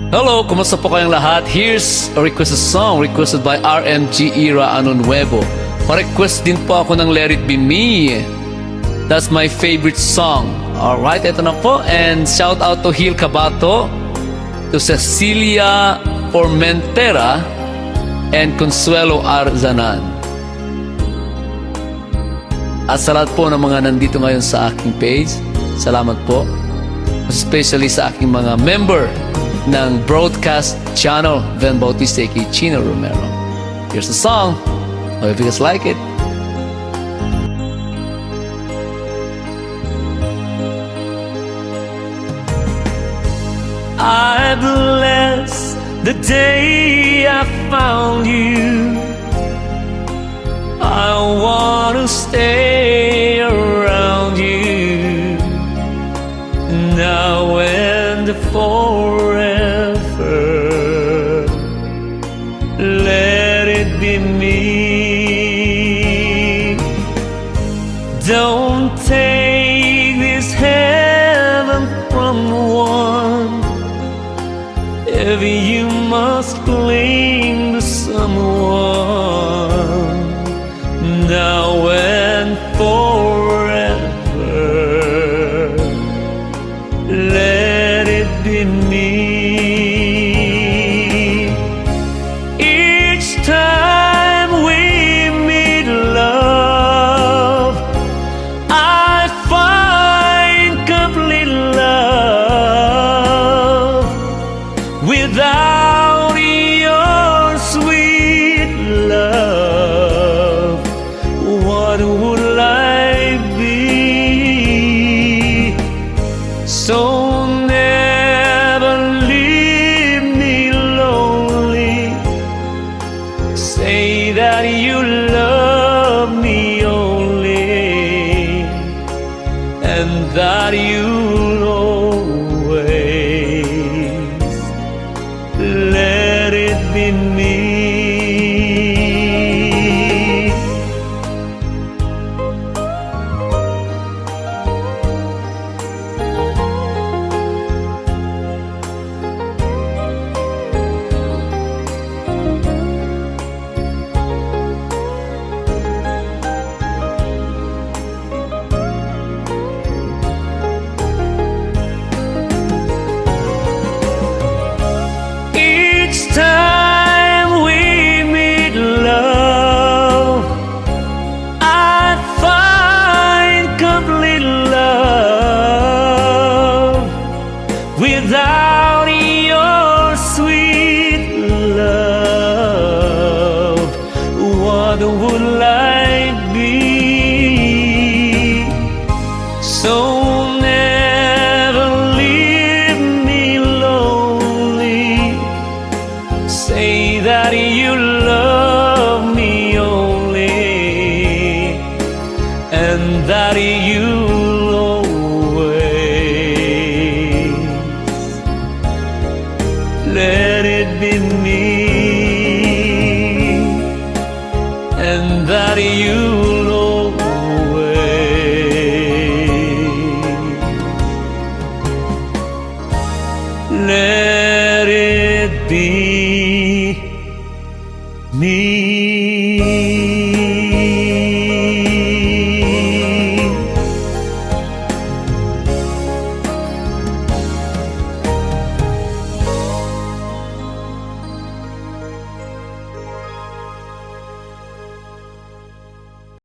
Hello, kumusta po kayong lahat? Here's a requested song requested by RMG Ira Ano Nuevo. Pa-request din po ako ng Let It Be Me. That's my favorite song. Alright, ito na po. And shout out to Hil Cabato, to Cecilia Formentera, and Consuelo Arzanan. At sa lahat po ng mga nandito ngayon sa aking page, salamat po. Especially sa aking mga member ng broadcast channel, Ven Bautista aka Chino Romero. Here's the song. I hope you guys like it. I bless the day I found you. I want to stay around you now and forever. Let it be me. Don't take this heaven from one if you must cling to someone now and forever. Let it be me. Each time we meet, love, I find complete love. Without your sweet love, what would life be? So never leave me lonely. Say that you love me only, and that you'll always let it be me. Each time we meet, love, I find complete love. Without your sweet love, what would life be? So never leave me lonely. Say that you love me only, and that you'll always let it be me, and that you'll always let it be.